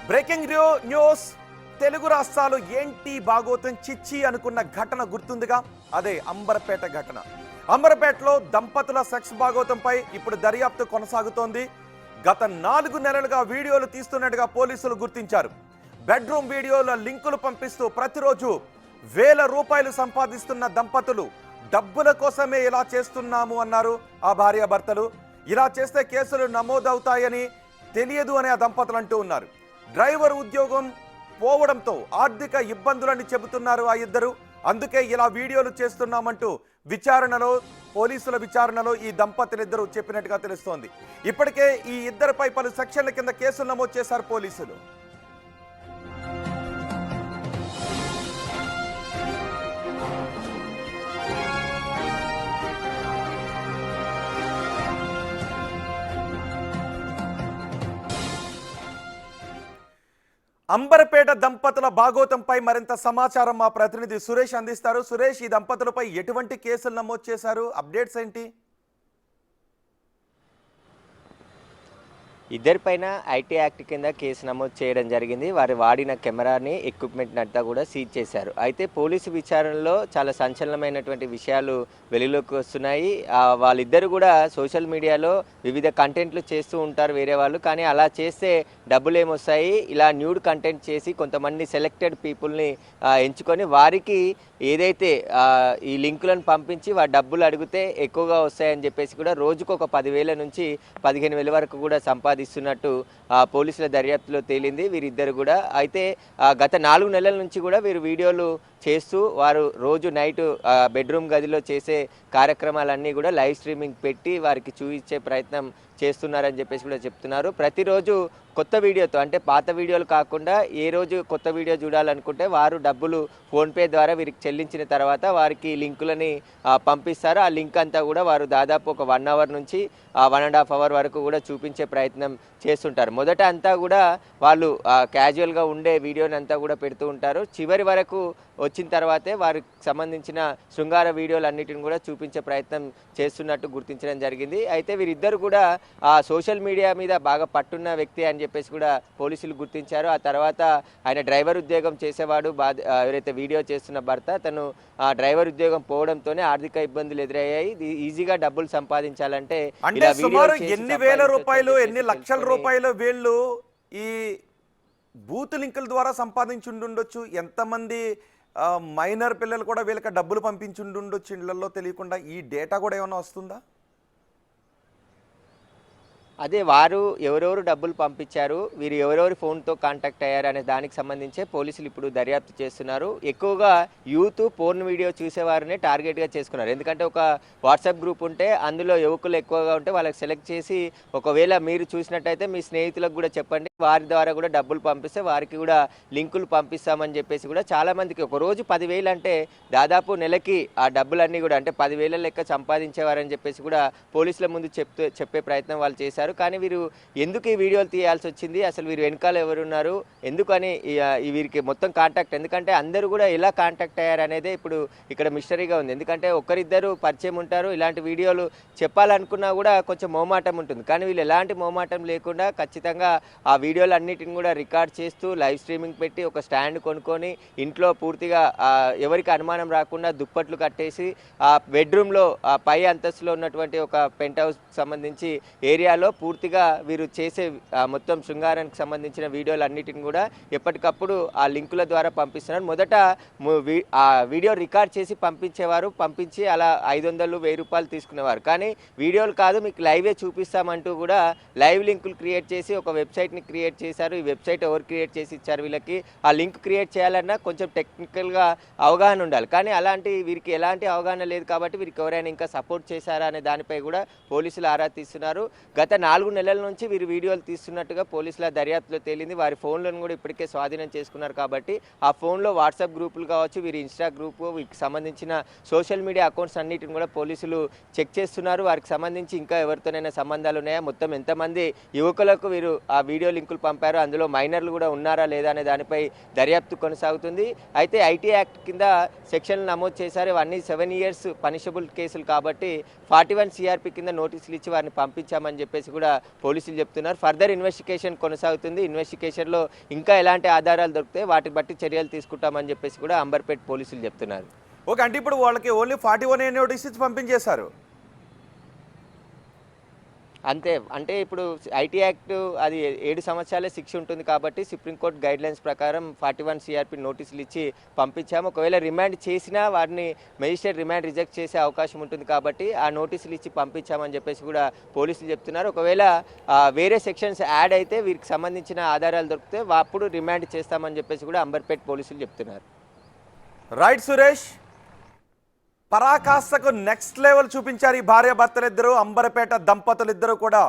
Breaking news Telugu రాష్ట్రాలు ఏంటి బాగోతం చిచ్చి అనుకున్న ఘటన గుర్తుందిగా, అదే అంబర్పేట ఘటన. అంబర్పేటలో దంపతుల సెక్స్ బాగోతంపై ఇప్పుడు దర్యాప్తు కొనసాగుతోంది. గత 4 నెలలుగా వీడియోలు తీస్తున్నట్టుగా పోలీసులు గుర్తించారు. బెడ్రూమ్ వీడియోల లింకులు పంపిస్తూ ప్రతిరోజు వేల రూపాయలు సంపాదిస్తున్న దంపతులు డబ్బుల కోసమే ఇలా చేస్తున్నాము అన్నారు ఆ భార్యాభర్తలు. ఇలా చేస్తే కేసులు నమోదవుతాయని తెలియదు అని ఆ దంపతులు అంటూ ఉన్నారు. డ్రైవర్ ఉద్యోగం పోవడంతో ఆర్థిక ఇబ్బందులని చెబుతున్నారు ఆ ఇద్దరు. అందుకే ఇలా వీడియోలు చేస్తున్నామంటూ పోలీసుల విచారణలో ఈ దంపతులిద్దరూ చెప్పినట్టుగా తెలుస్తోంది. ఇప్పటికే ఈ ఇద్దరిపై పలు సెక్షన్ల కింద కేసులు నమోదు చేశారు పోలీసులు. అంబర్పేట దంపతుల బాగోతంపై మరింత సమాచారం మా ప్రతినిధి సురేష్ అందిస్తారు. సురేష్, ఈ దంపతులపై ఎటువంటి కేసులు నమోదు చేశారు? అప్డేట్స్ ఏంటి? ఇద్దరిపైన ఐటీ యాక్ట్ కింద కేసు నమోదు చేయడం జరిగింది. వారు వాడిన కెమెరాని, ఎక్విప్మెంట్ అంతా కూడా సీజ్ చేశారు. అయితే పోలీసు విచారణలో చాలా సంచలనమైనటువంటి విషయాలు వెలుగులోకి వస్తున్నాయి. వాళ్ళిద్దరు కూడా సోషల్ మీడియాలో వివిధ కంటెంట్లు చేస్తూ ఉంటారు వేరే వాళ్ళు, కానీ అలా చేస్తే డబ్బులు ఏమొస్తాయి, ఇలా న్యూడ్ కంటెంట్ చేసి కొంతమంది సెలెక్టెడ్ పీపుల్ని ఎంచుకొని వారికి ఏదైతే ఈ లింకులను పంపించి వారి డబ్బులు అడిగితే ఎక్కువగా వస్తాయని చెప్పేసి కూడా రోజుకు ఒక 10,000 నుంచి 15,000 వరకు కూడా సంపాదిస్తున్నట్టు పోలీసుల దర్యాప్తులో తేలింది వీరిద్దరు కూడా. అయితే గత 4 నెలల నుంచి కూడా వీరు వీడియోలు చేస్తూ వారు రోజు నైట్ బెడ్రూమ్ గదిలో చేసే కార్యక్రమాలన్నీ కూడా లైవ్ స్ట్రీమింగ్ పెట్టి వారికి చూపించే ప్రయత్నం చేస్తున్నారని చెప్పేసి కూడా చెప్తున్నారు. ప్రతిరోజు కొత్త వీడియోతో, అంటే పాత వీడియోలు కాకుండా ఏ రోజు కొత్త వీడియో చూడాలనుకుంటే వారు డబ్బులు ఫోన్పే ద్వారా వీరికి చెల్లించిన తర్వాత వారికి లింకులని పంపిస్తారు. ఆ లింక్ అంతా కూడా వారు దాదాపు ఒక 1 అవర్ నుంచి 1.5 అవర్ వరకు కూడా చూపించే ప్రయత్నం చేస్తుంటారు. మొదట అంతా కూడా వాళ్ళు క్యాజువల్గా ఉండే వీడియోని అంతా కూడా పెడుతూ ఉంటారు. చివరి వరకు వచ్చిన తర్వాతే వారికి సంబంధించిన శృంగార వీడియోలు అన్నిటిని కూడా చూపించే ప్రయత్నం చేస్తున్నట్టు గుర్తించడం జరిగింది. అయితే వీరిద్దరు కూడా సోషల్ మీడియా మీద బాగా పట్టున్న వ్యక్తి అని చెప్పేసి కూడా పోలీసులు గుర్తించారు. ఆ తర్వాత ఆయన డ్రైవర్ ఉద్యోగం చేసేవాడు, ఎవరైతే వీడియో చేస్తున్న భర్త, తను డ్రైవర్ ఉద్యోగం పోవడంతోనే ఆర్థిక ఇబ్బందులు ఎదురయ్యాయి. ఈజీగా డబ్బులు సంపాదించాలంటే ఎన్ని వేల రూపాయలు, ఎన్ని లక్షల రూపాయలు వీళ్ళు ఈ బూత్ లింకుల ద్వారా సంపాదించుండొచ్చు. ఎంతమంది మైనర్ పిల్లలు కూడా వీళ్ళకి డబ్బులు పంపించుండొచ్చు ఇళ్లలో తెలియకుండా. ఈ డేటా కూడా ఏమైనా వస్తుందా? అదే వారు ఎవరెవరు డబ్బులు పంపించారు, వీరు ఎవరెవరి ఫోన్తో కాంటాక్ట్ అయ్యారు అనే దానికి సంబంధించే పోలీసులు ఇప్పుడు దర్యాప్తు చేస్తున్నారు. ఎక్కువగా యూత్ పోర్న్ వీడియో చూసేవారినే టార్గెట్గా చేసుకున్నారు. ఎందుకంటే ఒక వాట్సాప్ గ్రూప్ ఉంటే అందులో యువకులు ఎక్కువగా ఉంటే వాళ్ళకి సెలెక్ట్ చేసి, ఒకవేళ మీరు చూసినట్టయితే మీ స్నేహితులకు కూడా చెప్పండి, వారి ద్వారా కూడా డబ్బులు పంపిస్తే వారికి కూడా లింకులు పంపిస్తామని చెప్పేసి కూడా చాలామందికి ఒక రోజు 10,000 అంటే దాదాపు నెలకి ఆ డబ్బులన్నీ కూడా అంటే 10,000 లెక్క సంపాదించేవారని చెప్పేసి కూడా పోలీసుల ముందు చెప్పే ప్రయత్నం వాళ్ళు చేశారు. కానీ వీరు ఎందుకు ఈ వీడియోలు తీయాల్సి వచ్చింది, అసలు వీరు వెనకాల ఎవరున్నారు, ఎందుకని వీరికి మొత్తం కాంటాక్ట్, ఎందుకంటే అందరూ కూడా ఎలా కాంటాక్ట్ అయ్యారు అనేది ఇప్పుడు ఇక్కడ మిస్టరీగా ఉంది. ఎందుకంటే ఒకరిద్దరు పరిచయం ఉంటారు, ఇలాంటి వీడియోలు చెప్పాలనుకున్నా కూడా కొంచెం మోమాటం ఉంటుంది. కానీ వీళ్ళు ఎలాంటి మోమాటం లేకుండా ఖచ్చితంగా ఆ వీడియోలు అన్నిటిని కూడా రికార్డ్ చేస్తూ లైవ్ స్ట్రీమింగ్ పెట్టి ఒక స్టాండ్ కొనుక్కొని ఇంట్లో పూర్తిగా ఎవరికి అనుమానం రాకుండా దుప్పట్లు కట్టేసి ఆ బెడ్రూమ్లో పై అంతస్తులో ఉన్నటువంటి ఒక పెంట్ హౌస్ సంబంధించి ఏరియాలో పూర్తిగా వీరు చేసే మొత్తం శృంగారానికి సంబంధించిన వీడియోలు అన్నిటిని కూడా ఎప్పటికప్పుడు ఆ లింకుల ద్వారా పంపిస్తున్నారు. మొదట ఆ వీడియో రికార్డ్ చేసి పంపించి అలా 500-1000 రూపాయలు తీసుకునేవారు. కానీ వీడియోలు కాదు, మీకు లైవే చూపిస్తామంటూ కూడా లైవ్ లింకులు క్రియేట్ చేసి ఒక వెబ్సైట్ని క్రియేట్ చేశారు. ఈ వెబ్సైట్ ఎవరు క్రియేట్ చేసి ఇచ్చారు వీళ్ళకి, ఆ లింక్ క్రియేట్ చేయాలన్నా కొంచెం టెక్నికల్గా అవగాహన ఉండాలి. కానీ వీరికి ఎలాంటి అవగాహన లేదు కాబట్టి వీరికి ఎవరైనా ఇంకా సపోర్ట్ చేశారా అనే దానిపై కూడా పోలీసులు ఆరా తీస్తున్నారు. గత 4 నెలల నుంచి వీరు వీడియోలు తీస్తున్నట్టుగా పోలీసుల దర్యాప్తులో తేలింది. వారి ఫోన్లను కూడా ఇప్పటికే స్వాధీనం చేసుకున్నారు. కాబట్టి ఆ ఫోన్లో వాట్సాప్ గ్రూపులు కావచ్చు, వీరి ఇన్స్టా గ్రూపు, వీరికి సంబంధించిన సోషల్ మీడియా అకౌంట్స్ అన్నిటిని కూడా పోలీసులు చెక్ చేస్తున్నారు. వారికి సంబంధించి ఇంకా ఎవరితోనైనా సంబంధాలు ఉన్నాయా, మొత్తం ఎంతమంది యువకులకు వీరు ఆ వీడియో లింకులు పంపారు, అందులో మైనర్లు కూడా ఉన్నారా లేదా అనే దానిపై దర్యాప్తు కొనసాగుతుంది. అయితే ఐటీ యాక్ట్ కింద సెక్షన్లు నమోదు చేశారు. ఇవన్నీ 7 years పనిషబుల్ కేసులు కాబట్టి 41 CRP కింద నోటీసులు ఇచ్చి వారిని పంపించామని చెప్పేసి కూడా పోలీసులు చెప్తున్నారు. ఫర్దర్ ఇన్వెస్టిగేషన్ కొనసాగుతుంది. ఇన్వెస్టిగేషన్లో ఇంకా ఎలాంటి ఆధారాలు దొరికితే వాటిని బట్టి చర్యలు తీసుకుంటామని చెప్పేసి కూడా అంబర్పేట పోలీసులు చెప్తున్నారు. ఓకే, అంటే ఇప్పుడు వాళ్ళకి ఓన్లీ 41A నోటీస్ పంపించేశారు. అంతే, అంటే ఇప్పుడు ఐటీ యాక్ట్ అది 7 సంవత్సరాలే శిక్ష ఉంటుంది కాబట్టి సుప్రీంకోర్టు గైడ్లైన్స్ ప్రకారం 41 CRP నోటీసులు ఇచ్చి పంపించాము. ఒకవేళ రిమాండ్ చేసినా వారిని మెజిస్ట్రేట్ రిమాండ్ రిజెక్ట్ చేసే అవకాశం ఉంటుంది కాబట్టి ఆ నోటీసులు ఇచ్చి పంపించామని చెప్పేసి కూడా పోలీసులు చెప్తున్నారు. ఒకవేళ వేరే సెక్షన్స్ యాడ్ అయితే వీరికి సంబంధించిన ఆధారాలు దొరికితే అప్పుడు రిమాండ్ చేస్తామని చెప్పేసి కూడా అంబర్పేట పోలీసులు చెప్తున్నారు. రైట్ సురేష్, పరాకాష్ఠకు నెక్స్ట్ లెవెల్ చూపించారు ఈ భార్యాభర్తలిద్దరూ. అంబరపేట దంపతులిద్దరూ కూడా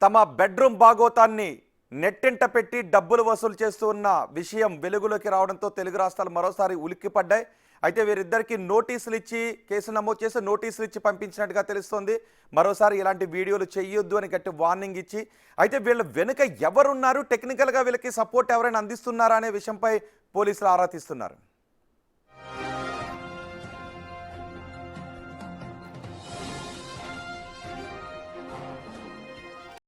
తమ బెడ్రూమ్ భాగోతాన్ని నెట్టింట పెట్టి డబ్బులు వసూలు చేస్తూ ఉన్న విషయం వెలుగులోకి రావడంతో తెలుగు రాష్ట్రాలు మరోసారి ఉలిక్కిపడ్డాయి. అయితే వీరిద్దరికి నోటీసులు ఇచ్చి కేసు నమోదు చేసి నోటీసులు ఇచ్చి పంపించినట్టుగా తెలుస్తోంది. మరోసారి ఇలాంటి వీడియోలు చేయొద్దు అని గట్టి వార్నింగ్ ఇచ్చి, అయితే వీళ్ళ వెనుక ఎవరున్నారు, టెక్నికల్గా వీళ్ళకి సపోర్ట్ ఎవరైనా అందిస్తున్నారా అనే విషయంపై పోలీసులు ఆరా తీస్తున్నారు.